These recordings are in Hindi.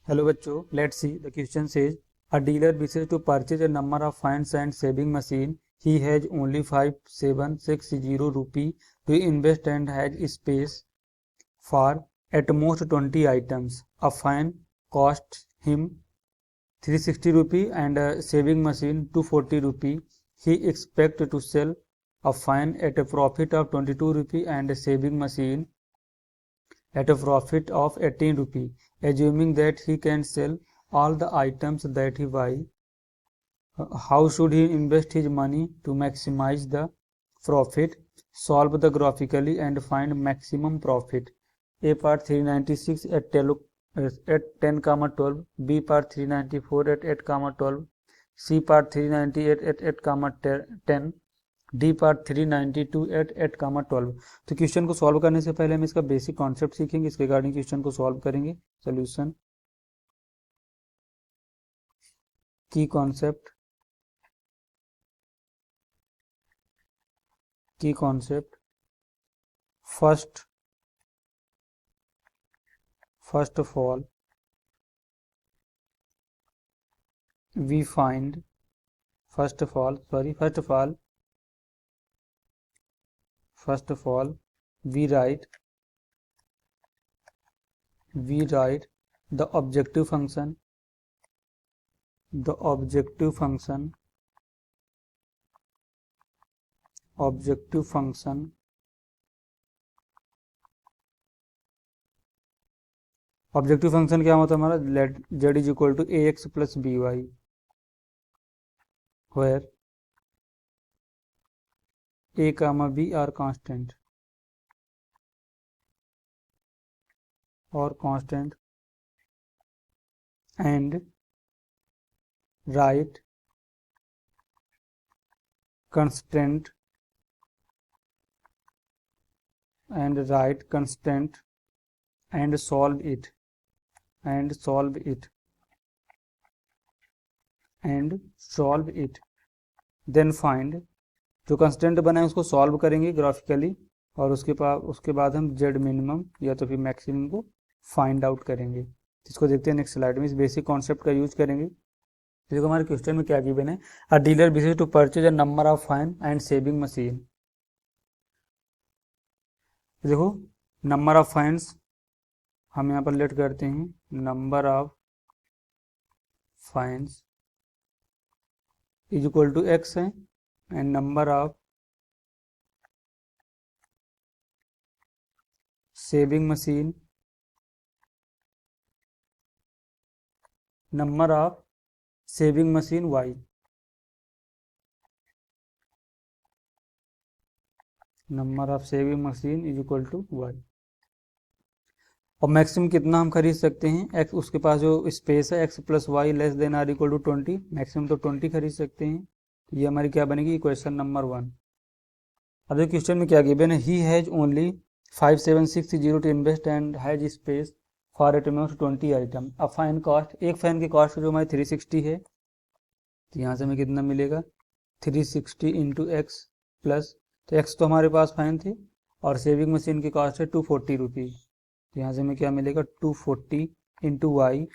Hello बच्चों, let's see. The question says a dealer wishes to purchase a number of fines and saving machine. He has only 5760 rupee to invest and has space for at most 20 items. A fine costs him 360 rupee and a saving machine 240 rupee. He expects to sell a fine at a profit of 22 rupee and a saving machine at a profit of 18 rupee. Assuming that he can sell all the items that he buys, how should he invest his money to maximize the profit? Solve the graphically and find maximum profit. A part 396 at 10, 12, B part 394 at 8, 12, C part 398 at 8, 10, D part 392 eight 8, 12। तो क्वेश्चन को सॉल्व करने से पहले हम इसका बेसिक कॉन्सेप्ट सीखेंगे, इसके रिगार्डिंग क्वेश्चन को सॉल्व करेंगे। सोल्यूशन की concept first of all we find first of all we write the objective function क्या होता है हमारा? Let z is equal to ax plus by, where a comma b are constant and write constant and solve it then find, जो कंस्टेंट बना है उसको सॉल्व करेंगे ग्राफिकली और उसके बाद हम जेड मिनिमम या तो फिर मैक्सिमम को फाइंड आउट करेंगे। इसको देखते हैं नेक्स्ट स्लाइड में। इस बेसिक कॉन्सेप्ट का यूज करेंगे। देखो हमारे क्वेश्चन में क्या गिवन है, a dealer wishes to purchase a number of fine and sewing machine. देखो नंबर ऑफ फाइन्स हम यहाँ पर लेट करते हैं, number of fines is equal to X है and number of saving machine y, number of saving machine is equal to y। और मैक्सिमम कितना हम खरीद सकते हैं? एक्स, उसके पास जो स्पेस है X plus Y less than or equal to 20, maximum तो 20 खरीद सकते हैं। ये हमारी क्या बनेगी? Question number 1। अब देखिए क्वेश्चन में क्या गिवन है, he has only 5760 to invest and has space for at most 20 item. अब फाइन कॉस्ट, एक फाइन की कॉस्ट जो हमारी 360 है, तो यहाँ से हमें कितना मिलेगा? 360 इंटू एक्स प्लस, तो एक्स तो हमारे पास फाइन थे और सेविंग मशीन की कॉस्ट है 240 रुपी, तो यहाँ से हमें क्या मिलेगा? 240 into Y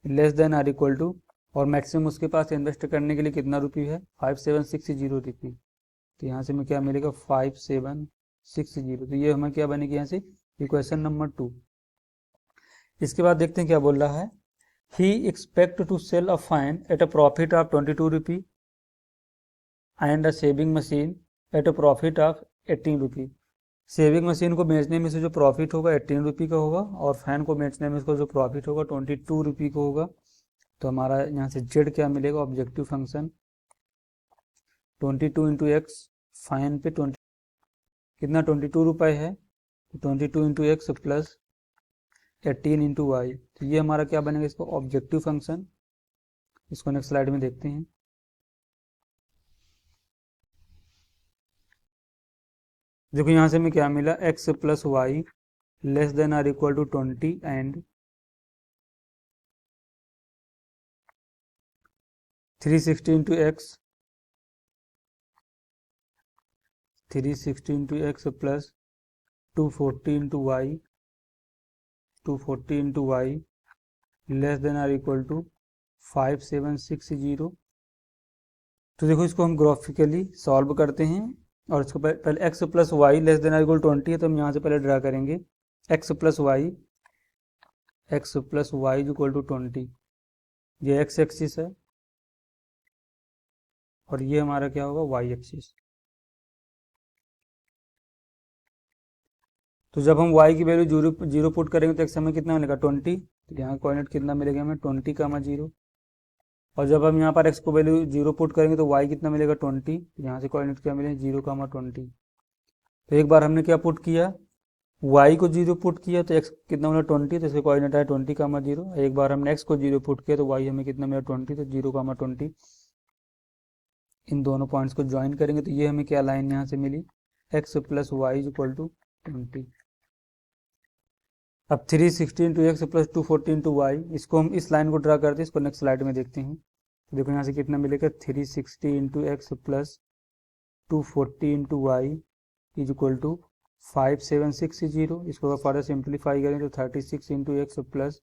less than or equal to, और मैक्सिमम उसके पास इन्वेस्ट करने के लिए कितना रुपी है? 5760 रुपी, तो यहाँ से हमें क्या मिलेगा? 5760। तो ये हमें क्या बनेगी यहाँ से? Equation number 2। इसके बाद देखते हैं क्या बोल रहा है, he expect to sell a fan at a profit of 22 rupee and a sewing machine at a profit of 18 rupee. Sewing machine को बेचने में से जो प्रॉफिट होगा 18 रुपी का होगा और फैन को बेचने में इसको जो प्रॉफिट होगा 22 रुपी का होगा। तो हमारा यहाँ से जेड क्या मिलेगा? Objective function 22 into X, fine पे 20 कितना 22 रुपये है, तो 22 into x plus 18 into Y, तो ये हमारा क्या बनेगा? इसको ऑब्जेक्टिव फंक्शन। इसको नेक्स्ट स्लाइड में देखते हैं। देखो यहाँ से हमें क्या मिला? X plus Y less than or equal to 20 and 360 into X, 360 into x plus 240 into Y, 240 into Y less than or equal to 5760। तो देखो इसको हम ग्राफिकली सॉल्व करते हैं, और इसको पहले x plus Y less than or equal 20 है, तो हम यहाँ से पहले ड्रा करेंगे x plus Y equal to 20। ये एक्स एक्सिस है और ये हमारा क्या होगा, वाई एक्सिस। तो जब हम y की वैल्यू जीरो पुट करेंगे तो एक्स हमें कितना मिलेगा 20, तो यहाँ कोऑर्डिनेट कितना मिलेगा हमें 20 कामा 0। और जब हम यहाँ पर x को वैल्यू 0 पुट करेंगे तो y कितना मिलेगा 20, यहाँ से कोऑर्डिनेट क्या मिलेगा 0 कामा 20। तो एक बार हमने क्या पुट किया, y को 0 पुट किया तो x कितना मिला 20, तो इसके कोऑर्डिनेट आया 20 कामा 0। एक बार हमने x को 0 पुट किया तो y हमें कितना मिला 20, तो 0 कामा 20। इन दोनों पॉइंट्स को ज्वाइन करेंगे तो ये हमें क्या लाइन यहाँ से मिली, x plus Y equal to 20। अब 360 into x plus 240 into y, इसको हम इस लाइन को ड्रा करते हैं, इसको नेक्स्ट स्लाइड में देखते हैं। तो देखो यहाँ से कितना मिलेगा 360 into x plus 240 into y is equal to 5760। इसको अगर फर्दर सिंप्लीफाई करें तो 36 into x plus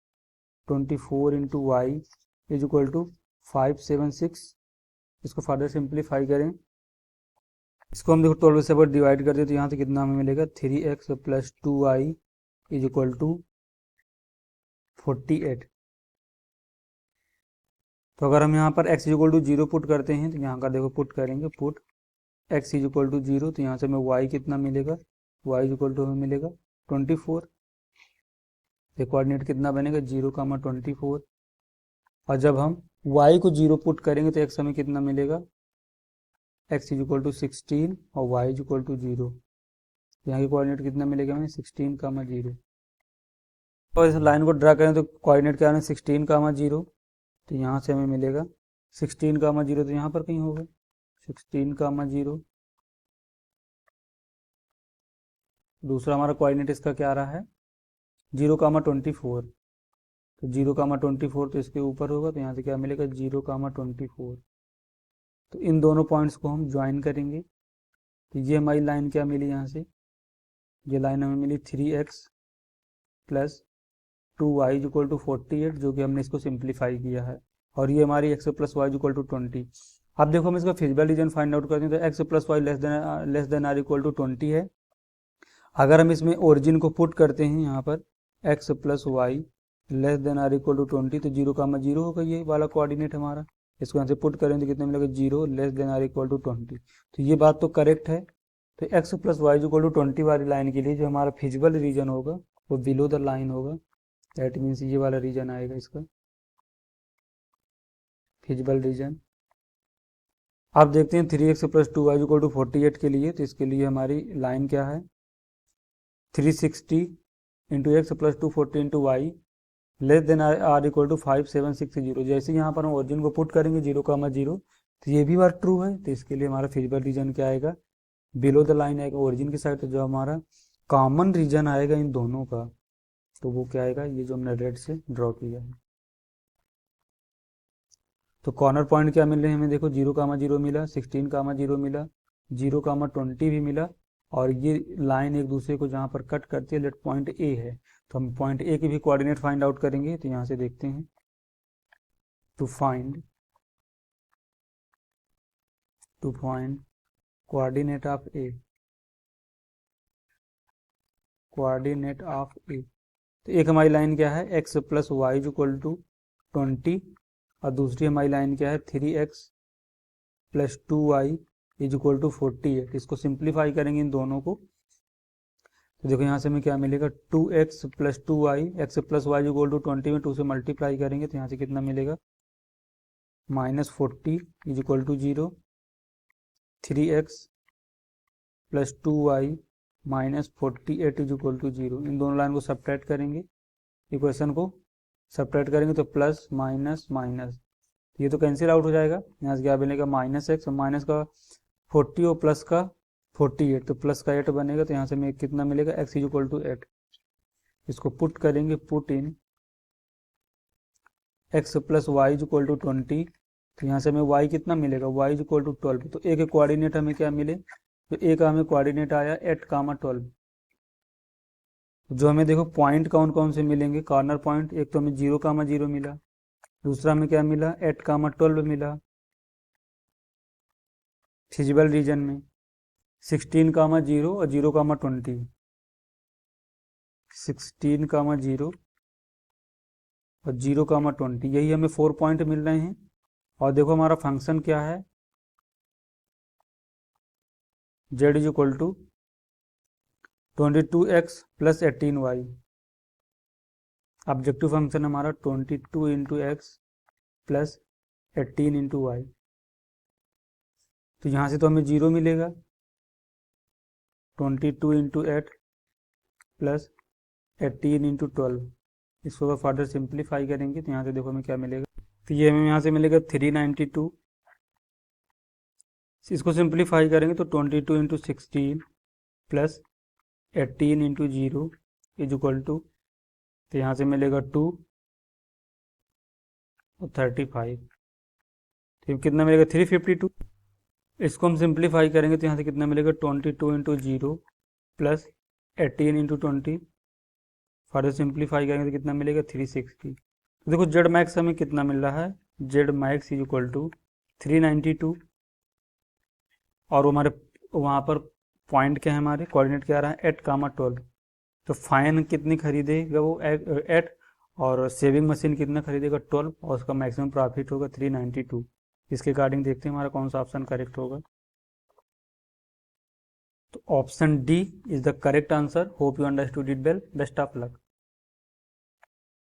24 into y is equal to 576। इसको फर्दर सिंप्लीफाई करें, इसको हम देखो 12 से पर डिवाइड कर दे तो यहाँ से कितना हमें मिलेगा 3x plus 2y is equal to 48। तो अगर हम यहाँ पर x is equal to 0 put करते हैं तो यहाँ का देखो पुट करेंगे, put x is equal to 0, तो यहाँ से हमें y कितना मिलेगा, y इज इक्वल टू हमें मिलेगा 24। तो कोऑर्डिनेट कितना बनेगा 0 कामा 24। और जब हम y को 0 पुट करेंगे तो x हमें कितना मिलेगा, x इज इक्वल टू 16 और y इज इक्वल टू 0। यहाँ की कोऑर्डिनेट कितना मिलेगा हमें 16 कामा 0। और इस लाइन को ड्रा करें तो कोऑर्डिनेट क्या है 16 कामा 0, तो यहाँ से हमें मिलेगा 16 कामा 0, तो यहाँ पर कहीं होगा 16 कामा 0। दूसरा हमारा कोऑर्डिनेट इसका क्या रहा है 0 कामा 24, तो 0 कामा 24 तो इसके ऊपर होगा, तो यहाँ से क्या मिलेगा 0 कामा 24। तो इन दोनों पॉइंट्स को हम ज्वाइन करेंगे तो ये हमारी लाइन क्या मिली, यहाँ से ये लाइन हमें मिली 3x plus 2y equal to 48, जो कि हमने इसको सिंप्लीफाई किया है। और ये हमारी x plus Y equal to 20। अब देखो हम इसका फिजिकल रीजन फाइंड आउट करते हैं, तो x plus Y less than or equal to 20 है। अगर हम इसमें ओरिजिन को पुट करते हैं यहाँ पर x plus Y less than or equal to 20, तो 0 कामा 0 होगा ये वाला कोऑर्डिनेट हमारा। इसको यहाँ से पुट करें तो कितना मिलेगा 0 less than or equal to 20। तो ये बात तो करेक्ट है। तो x plus Y equal to 20 वाली लाइन के लिए जो हमारा फिजिबल रीजन होगा वो बिलो द लाइन होगा। दैट मीन्स ये वाला रीजन आएगा इसका फिजिबल रीजन। आप देखते हैं 3x plus 2y equal to 48 के लिए, तो इसके लिए हमारी लाइन क्या है 360 into x plus 240 into Y less than or equal to 5760। जैसे यहाँ पर हम ओरिजिन को पुट करेंगे 0 कामा 0, तो ये भी बात ट्रू है। तो इसके लिए हमारा फिजिबल रीजन क्या आएगा, बिलो द लाइन आएगा ओरिजिन की साइड। तो जो हमारा कॉमन रीजन आएगा इन दोनों का, तो वो क्या आएगा, ये जो हमने रेड से ड्रॉ किया है। तो कॉर्नर पॉइंट क्या मिल रहे हैं हमें, देखो 0 कामा 0 मिला, 16 कामा 0 मिला, 0 कामा 20 भी मिला। और ये लाइन एक दूसरे को जहाँ पर कट करती है लेट पॉइंट ए है, तो हम पॉइंट ए की भी कोऑर्डिनेट फाइंड आउट करेंगे। तो यहाँ से देखते हैं to find coordinate of A, coordinate of A. तो एक हमारी लाइन क्या है x plus Y equal to 20, और दूसरी हमारी लाइन क्या है 3x plus 2y is equal to 48। इसको सिंप्लीफाई करेंगे इन दोनों को, तो देखो यहाँ से हमें क्या मिलेगा 2x plus 2y, x plus Y equal to 20 में 2 से मल्टीप्लाई करेंगे तो यहाँ से कितना मिलेगा -40 is equal to 0, 3x plus 2y minus 48 is equal to 0। इन दोनों लाइन को सब्ट्रैक्ट करेंगे, इक्वेशन को सब्ट्रैक्ट करेंगे तो प्लस माइनस माइनस, ये तो कैंसिल आउट हो जाएगा। यहाँ से क्या बनेगा -x, माइनस का 40 और प्लस का 48, तो प्लस का 8 बनेगा। तो यहाँ से हमें कितना मिलेगा x इज इक्वल टू 8। इसको पुट करेंगे, put in x plus y is equal to 20, तो यहाँ से हमें y कितना मिलेगा, y इज इक्वल टू 12। तो ए के कोऑर्डिनेट हमें क्या मिले, तो ए का हमें कोऑर्डिनेट आया 8 कामा 12। जो हमें देखो पॉइंट कौन कौन से मिलेंगे, कॉर्नर पॉइंट, एक तो हमें 0,0 मिला, दूसरा हमें क्या मिला 8,12 मिला फिजिबल रीजन में, 16,0 और 0,20, 16,0 और 0,20, यही हमें 4 पॉइंट मिल रहे हैं। और देखो हमारा फंक्शन क्या है, z is equal to 22x plus 18y। Objective function हमारा 22 into x plus 18 into Y. तो यहाँ से तो हमें 0 मिलेगा, 22 इंटू 8 प्लस 18 इंटू 12। इसको अगर फर्दर सिंप्लीफाई करेंगे तो यहाँ से देखो हमें क्या मिलेगा, तो ये हमें यहाँ से मिलेगा 392। इसको सिंप्लीफाई करेंगे तो 22 into 16 plus 18 into 0 is equal to, तो यहाँ से मिलेगा 2 और 35, तो कितना मिलेगा 352। इसको हम सिंप्लीफाई करेंगे तो यहाँ से कितना मिलेगा 22 into 0 plus 18 into 20, further simplify करेंगे तो कितना मिलेगा 360। तो देखो जेड मैक्स हमें कितना मिल रहा है, z max is equal to 392, और हमारे वहाँ पर पॉइंट क्या है, हमारे कोऑर्डिनेट क्या आ रहा है 8,12। तो फाइन कितनी खरीदेगा वो 8, और सेविंग मशीन कितना खरीदेगा 12, और उसका मैक्सिमम प्रॉफिट होगा 392। इसके अकॉर्डिंग देखते हैं हमारा कौन सा ऑप्शन करेक्ट होगा। तो option D is the correct answer. Hope you understood it well, best of luck.